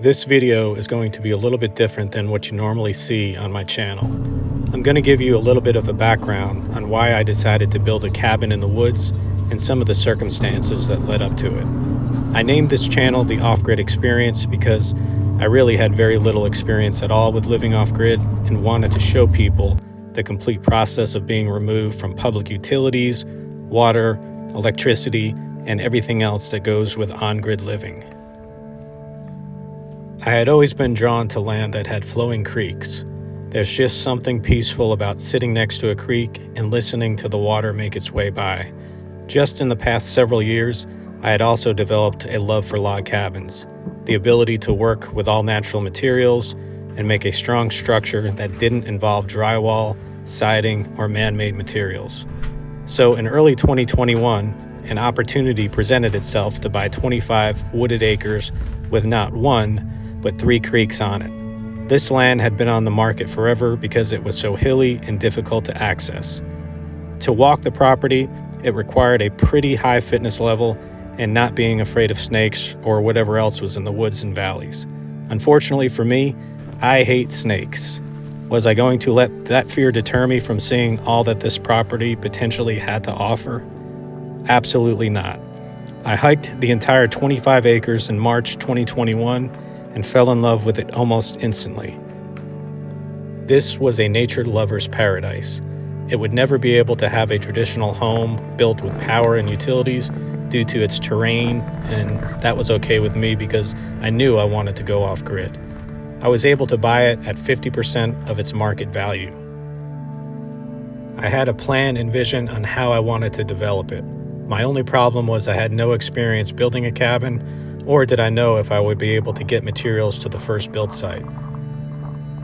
This video is going to be a little bit different than what you normally see on my channel. I'm going to give you a little bit of a background on why I decided to build a cabin in the woods and some of the circumstances that led up to it. I named this channel The Off-Grid Experience because I really had very little experience at all with living off-grid and wanted to show people the complete process of being removed from public utilities, water, electricity, and everything else that goes with on-grid living. I had always been drawn to land that had flowing creeks. There's just something peaceful about sitting next to a creek and listening to the water make its way by. Just in the past several years, I had also developed a love for log cabins, the ability to work with all natural materials and make a strong structure that didn't involve drywall, siding, or man-made materials. So in early 2021, an opportunity presented itself to buy 25 wooded acres with not one, but 3 creeks on it. This land had been on the market forever because it was so hilly and difficult to access. To walk the property, it required a pretty high fitness level and not being afraid of snakes or whatever else was in the woods and valleys. Unfortunately for me, I hate snakes. Was I going to let that fear deter me from seeing all that this property potentially had to offer? Absolutely not. I hiked the entire 25 acres in March 2021 and fell in love with it almost instantly. This was a nature lover's paradise. It would never be able to have a traditional home built with power and utilities due to its terrain, and that was okay with me because I knew I wanted to go off-grid. I was able to buy it at 50% of its market value. I had a plan and vision on how I wanted to develop it. My only problem was I had no experience building a cabin, or did I know if I would be able to get materials to the first build site.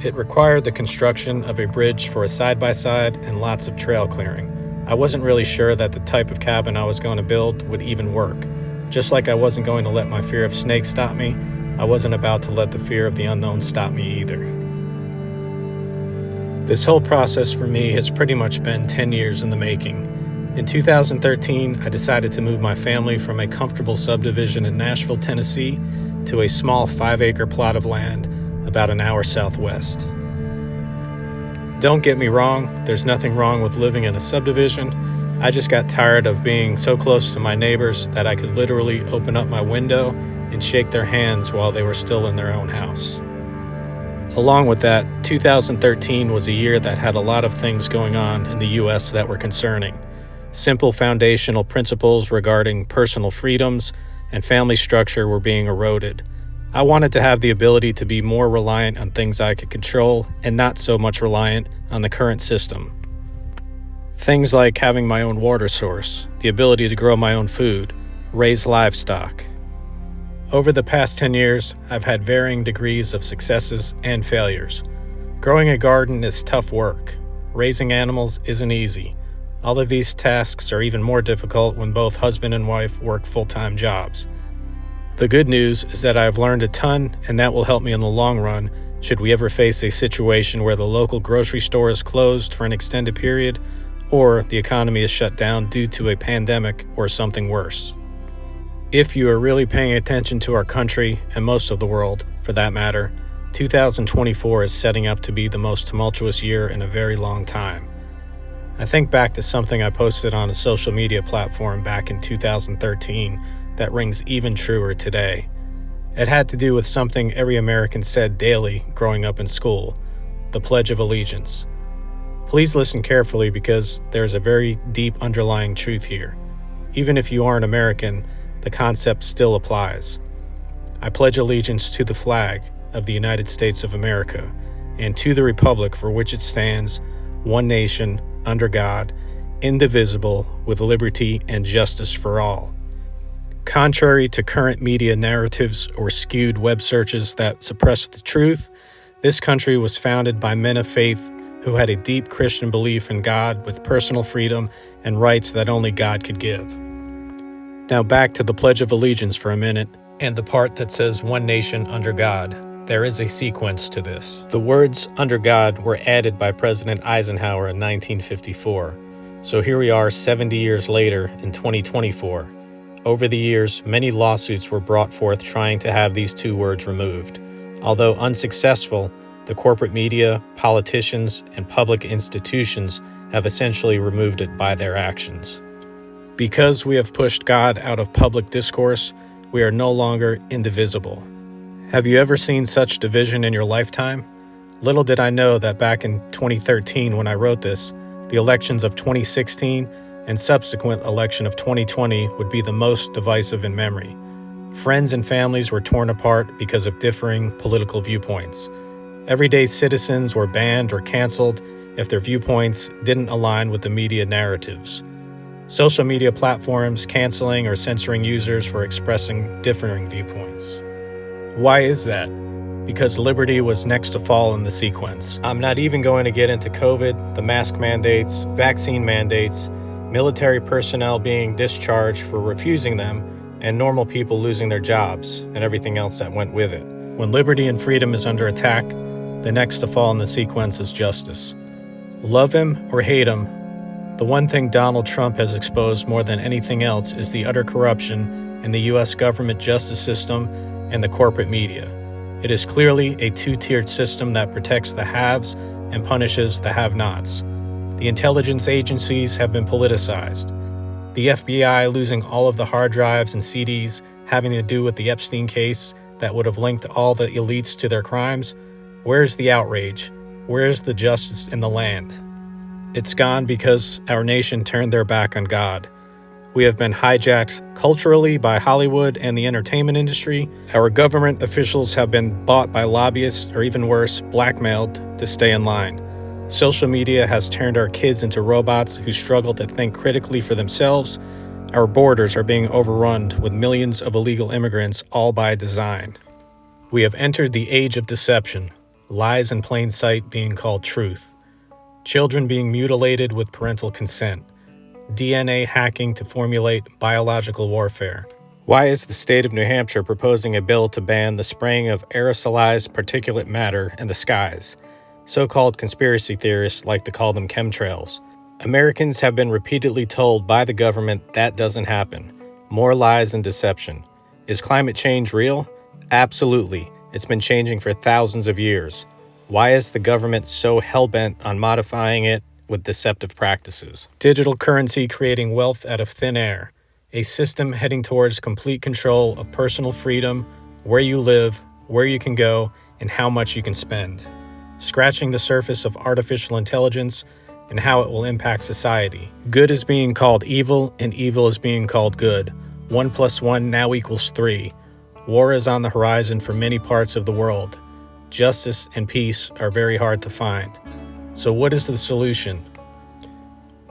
It required the construction of a bridge for a side-by-side and lots of trail clearing. I wasn't really sure that the type of cabin I was going to build would even work. Just like I wasn't going to let my fear of snakes stop me, I wasn't about to let the fear of the unknown stop me either. This whole process for me has pretty much been 10 years in the making. In 2013, I decided to move my family from a comfortable subdivision in Nashville, Tennessee, to a small 5-acre plot of land about an hour southwest. Don't get me wrong, there's nothing wrong with living in a subdivision. I just got tired of being so close to my neighbors that I could literally open up my window and shake their hands while they were still in their own house. Along with that, 2013 was a year that had a lot of things going on in the U.S. that were concerning. Simple foundational principles regarding personal freedoms and family structure were being eroded. I wanted to have the ability to be more reliant on things I could control and not so much reliant on the current system. Things like having my own water source, the ability to grow my own food, raise livestock. Over the past 10 years, I've had varying degrees of successes and failures. Growing a garden is tough work. Raising animals isn't easy. All of these tasks are even more difficult when both husband and wife work full-time jobs. The good news is that I've learned a ton, and that will help me in the long run should we ever face a situation where the local grocery store is closed for an extended period or the economy is shut down due to a pandemic or something worse. If you are really paying attention to our country, and most of the world for that matter, 2024 is setting up to be the most tumultuous year in a very long time. I think back to something I posted on a social media platform back in 2013 that rings even truer today. It had to do with something every American said daily growing up in school, the Pledge of Allegiance. Please listen carefully because there's a very deep underlying truth here. Even if you aren't American, the concept still applies. I pledge allegiance to the flag of the United States of America and to the republic for which it stands, one nation, under God, indivisible, with liberty and justice for all. Contrary to current media narratives or skewed web searches that suppress the truth, this country was founded by men of faith who had a deep Christian belief in God with personal freedom and rights that only God could give. Now back to the Pledge of Allegiance for a minute, and the part that says one nation under God. There is a sequence to this. The words under God were added by President Eisenhower in 1954. So here we are 70 years later in 2024. Over the years, many lawsuits were brought forth trying to have these two words removed. Although unsuccessful, the corporate media, politicians, and public institutions have essentially removed it by their actions. Because we have pushed God out of public discourse, we are no longer indivisible. Have you ever seen such division in your lifetime? Little did I know that back in 2013 when I wrote this, the elections of 2016 and subsequent election of 2020 would be the most divisive in memory. Friends and families were torn apart because of differing political viewpoints. Everyday citizens were banned or canceled if their viewpoints didn't align with the media narratives. Social media platforms canceling or censoring users for expressing differing viewpoints. Why is that? Because liberty was next to fall in the sequence. I'm not even going to get into COVID, the mask mandates, vaccine mandates, military personnel being discharged for refusing them, and normal people losing their jobs, and everything else that went with it. When liberty and freedom is under attack, the next to fall in the sequence is justice. Love him or hate him, the one thing Donald Trump has exposed more than anything else is the utter corruption in the U.S. government justice system and the corporate media. It is clearly a two-tiered system that protects the haves and punishes the have-nots. The intelligence agencies have been politicized. The FBI losing all of the hard drives and CDs having to do with the Epstein case that would have linked all the elites to their crimes. Where's the outrage? Where's the justice in the land? It's gone because our nation turned their back on God. We have been hijacked culturally by Hollywood and the entertainment industry. Our government officials have been bought by lobbyists, or even worse, blackmailed to stay in line. Social media has turned our kids into robots who struggle to think critically for themselves. Our borders are being overrun with millions of illegal immigrants, all by design. We have entered the age of deception, lies in plain sight being called truth. Children being mutilated with parental consent, DNA hacking to formulate biological warfare. Why is the state of New Hampshire proposing a bill to ban the spraying of aerosolized particulate matter in the skies? So-called conspiracy theorists like to call them chemtrails. Americans have been repeatedly told by the government that doesn't happen. More lies and deception. Is climate change real? Absolutely. It's been changing for thousands of years. Why is the government so hell-bent on modifying it with deceptive practices? Digital currency creating wealth out of thin air. A system heading towards complete control of personal freedom, where you live, where you can go, and how much you can spend. Scratching the surface of artificial intelligence and how it will impact society. Good is being called evil, and evil is being called good. 1 + 1 now equals 3. War is on the horizon for many parts of the world. Justice and peace are very hard to find. So what is the solution?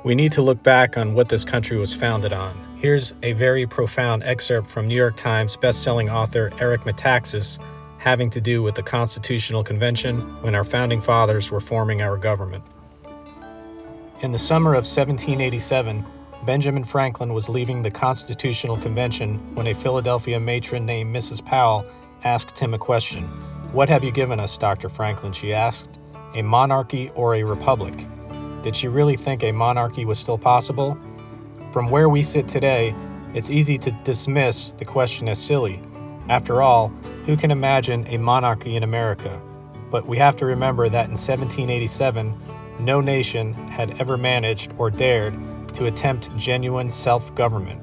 We need to look back on what this country was founded on. Here's a very profound excerpt from New York Times best-selling author Eric Metaxas having to do with the Constitutional Convention when our founding fathers were forming our government. In the summer of 1787, Benjamin Franklin was leaving the Constitutional Convention when a Philadelphia matron named Mrs. Powell asked him a question. "What have you given us, Dr. Franklin?" she asked. "A monarchy or a republic?" Did she really think a monarchy was still possible? From where we sit today, it's easy to dismiss the question as silly. After all, who can imagine a monarchy in America? But we have to remember that in 1787, no nation had ever managed or dared to attempt genuine self-government.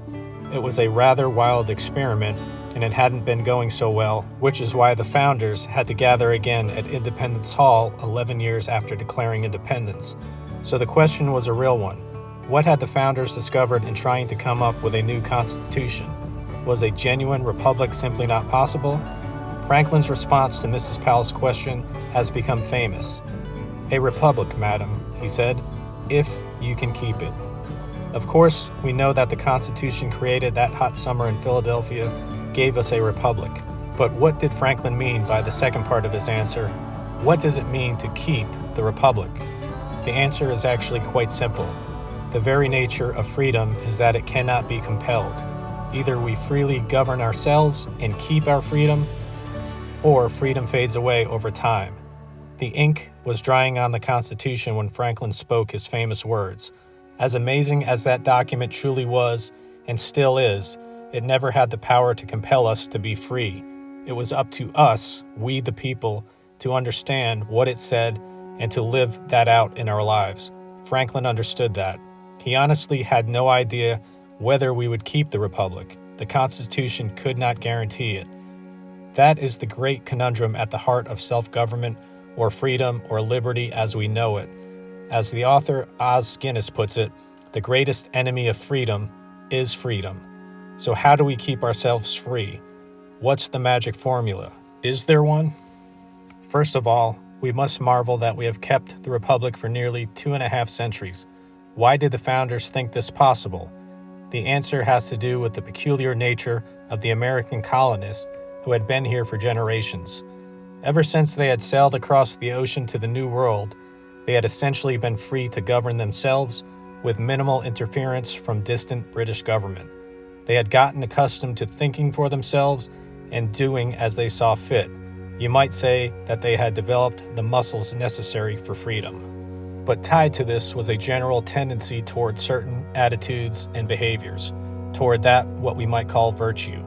It was a rather wild experiment, and it hadn't been going so well, which is why the founders had to gather again at Independence Hall 11 years after declaring independence. So the question was a real one. What had the founders discovered in trying to come up with a new constitution? Was a genuine republic simply not possible? Franklin's response to Mrs. Powell's question has become famous. "A republic, madam," he said, "if you can keep it." Of course, we know that the Constitution created that hot summer in Philadelphia gave us a republic. But what did Franklin mean by the second part of his answer? What does it mean to keep the republic? The answer is actually quite simple. The very nature of freedom is that it cannot be compelled. Either we freely govern ourselves and keep our freedom, or freedom fades away over time. The ink was drying on the Constitution when Franklin spoke his famous words. As amazing as that document truly was, and still is, It never had the power to compel us to be free. It was up to us, we the people, to understand what it said and to live that out in our lives. Franklin understood that. He honestly had no idea whether we would keep the Republic. The Constitution could not guarantee it. That is the great conundrum at the heart of self-government or freedom or liberty as we know it. As the author Os Guinness puts it, the greatest enemy of freedom is freedom. So how do we keep ourselves free? What's the magic formula? Is there one? First of all, we must marvel that we have kept the Republic for nearly 2.5 centuries. Why did the founders think this possible? The answer has to do with the peculiar nature of the American colonists who had been here for generations. Ever since they had sailed across the ocean to the New World, they had essentially been free to govern themselves with minimal interference from distant British government. They had gotten accustomed to thinking for themselves and doing as they saw fit. You might say that they had developed the muscles necessary for freedom. But tied to this was a general tendency toward certain attitudes and behaviors, toward that what we might call virtue.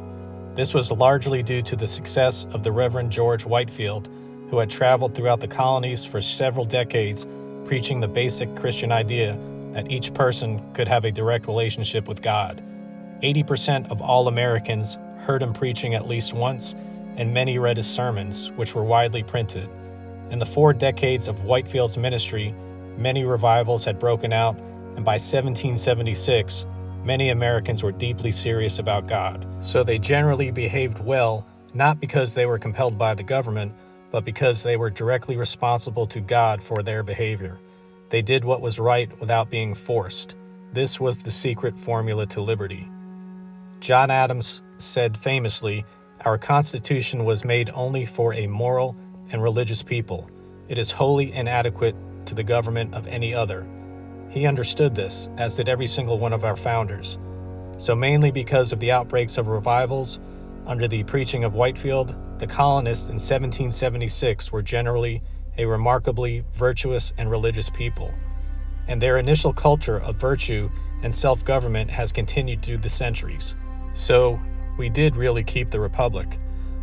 This was largely due to the success of the Reverend George Whitefield, who had traveled throughout the colonies for several decades, preaching the basic Christian idea that each person could have a direct relationship with God. 80% of all Americans heard him preaching at least once, and many read his sermons, which were widely printed. In the 4 decades of Whitefield's ministry, many revivals had broken out, and by 1776, many Americans were deeply serious about God. So they generally behaved well, not because they were compelled by the government, but because they were directly responsible to God for their behavior. They did what was right without being forced. This was the secret formula to liberty. John Adams said famously, "Our Constitution was made only for a moral and religious people. It is wholly inadequate to the government of any other." He understood this, as did every single one of our founders. So mainly because of the outbreaks of revivals, under the preaching of Whitefield, the colonists in 1776 were generally a remarkably virtuous and religious people. And their initial culture of virtue and self-government has continued through the centuries. So, we did really keep the Republic.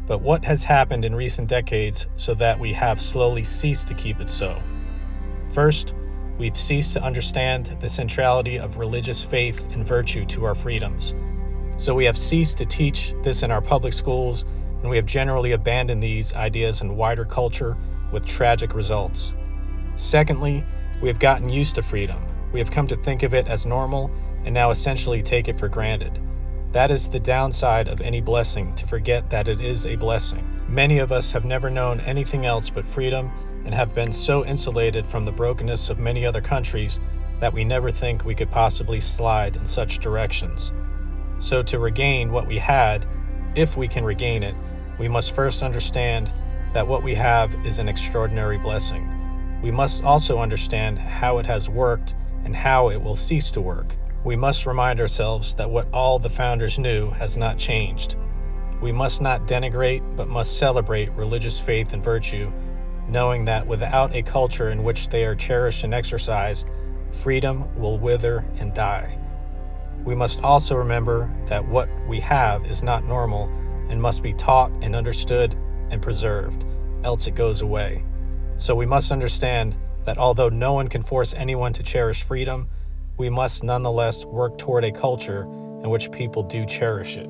But what has happened in recent decades so that we have slowly ceased to keep it so? First, we've ceased to understand the centrality of religious faith and virtue to our freedoms. So we have ceased to teach this in our public schools, and we have generally abandoned these ideas in wider culture with tragic results. Secondly, we have gotten used to freedom. We have come to think of it as normal and now essentially take it for granted. That is the downside of any blessing, to forget that it is a blessing. Many of us have never known anything else but freedom and have been so insulated from the brokenness of many other countries that we never think we could possibly slide in such directions. So to regain what we had, if we can regain it, we must first understand that what we have is an extraordinary blessing. We must also understand how it has worked and how it will cease to work. We must remind ourselves that what all the founders knew has not changed. We must not denigrate, but must celebrate religious faith and virtue, knowing that without a culture in which they are cherished and exercised, freedom will wither and die. We must also remember that what we have is not normal and must be taught and understood and preserved, else it goes away. So we must understand that although no one can force anyone to cherish freedom, we must nonetheless work toward a culture in which people do cherish it.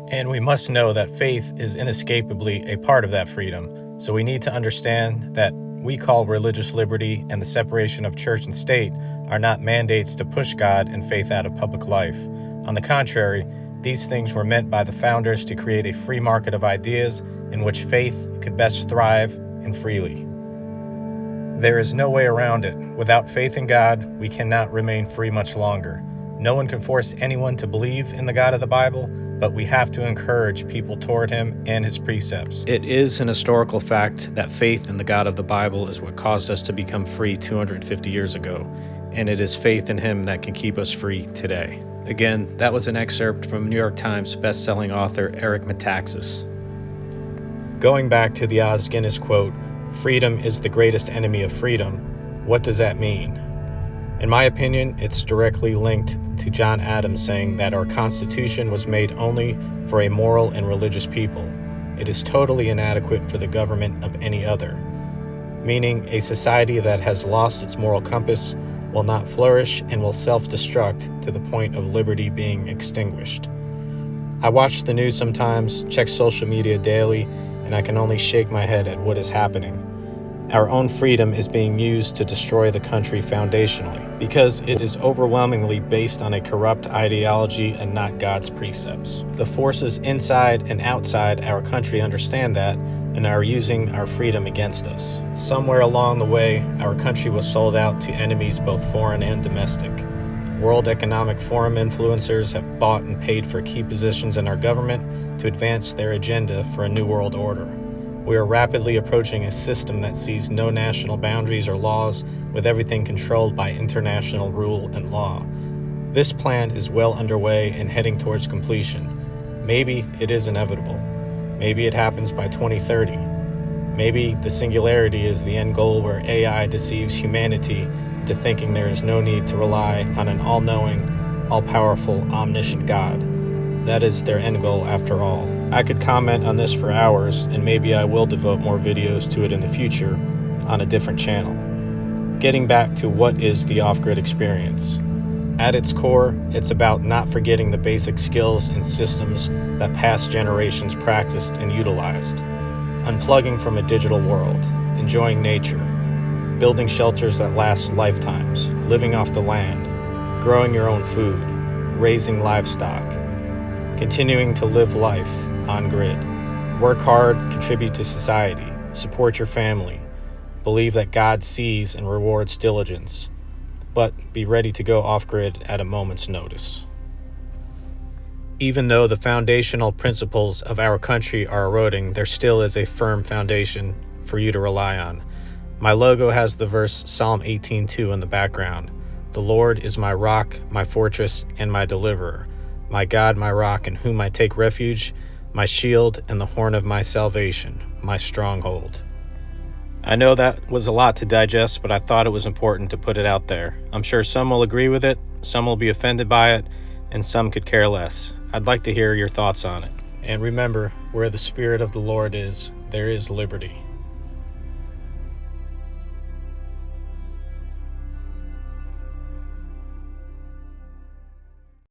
And we must know that faith is inescapably a part of that freedom. So we need to understand that we call religious liberty and the separation of church and state are not mandates to push God and faith out of public life. On the contrary, these things were meant by the founders to create a free market of ideas in which faith could best thrive and freely. There is no way around it. Without faith in God, we cannot remain free much longer. No one can force anyone to believe in the God of the Bible, but we have to encourage people toward him and his precepts. It is an historical fact that faith in the God of the Bible is what caused us to become free 250 years ago, and it is faith in him that can keep us free today. Again, that was an excerpt from New York Times best-selling author Eric Metaxas. Going back to the Os Guinness quote, "Freedom is the greatest enemy of freedom," what does that mean? In my opinion, it's directly linked to John Adams saying that our Constitution was made only for a moral and religious people. It is totally inadequate for the government of any other, meaning a society that has lost its moral compass will not flourish and will self-destruct to the point of liberty being extinguished. I watch the news sometimes, check social media daily, and I can only shake my head at what is happening. Our own freedom is being used to destroy the country foundationally because it is overwhelmingly based on a corrupt ideology and not God's precepts. The forces inside and outside our country understand that and are using our freedom against us. Somewhere along the way, our country was sold out to enemies both foreign and domestic. World Economic Forum influencers have bought and paid for key positions in our government to advance their agenda for a new world order. We are rapidly approaching a system that sees no national boundaries or laws, with everything controlled by international rule and law. This plan is well underway and heading towards completion. Maybe it is inevitable. Maybe it happens by 2030. Maybe the singularity is the end goal where AI deceives humanity to thinking there is no need to rely on an all-knowing, all-powerful, omniscient God. That is their end goal after all. I could comment on this for hours, and maybe I will devote more videos to it in the future on a different channel. Getting back to what is the off-grid experience. At its core, it's about not forgetting the basic skills and systems that past generations practiced and utilized. Unplugging from a digital world, enjoying nature, building shelters that last lifetimes, living off the land, growing your own food, raising livestock, continuing to live life on grid. Work hard, contribute to society, support your family, believe that God sees and rewards diligence, but be ready to go off-grid at a moment's notice. Even though the foundational principles of our country are eroding, there still is a firm foundation for you to rely on. My logo has the verse Psalm 18:2 in the background. The Lord is my rock, my fortress, and my deliverer. My God, my rock, in whom I take refuge, my shield and the horn of my salvation, my stronghold. I know that was a lot to digest, but I thought it was important to put it out there. I'm sure some will agree with it, some will be offended by it, and some could care less. I'd like to hear your thoughts on it. And remember, where the Spirit of the Lord is, there is liberty.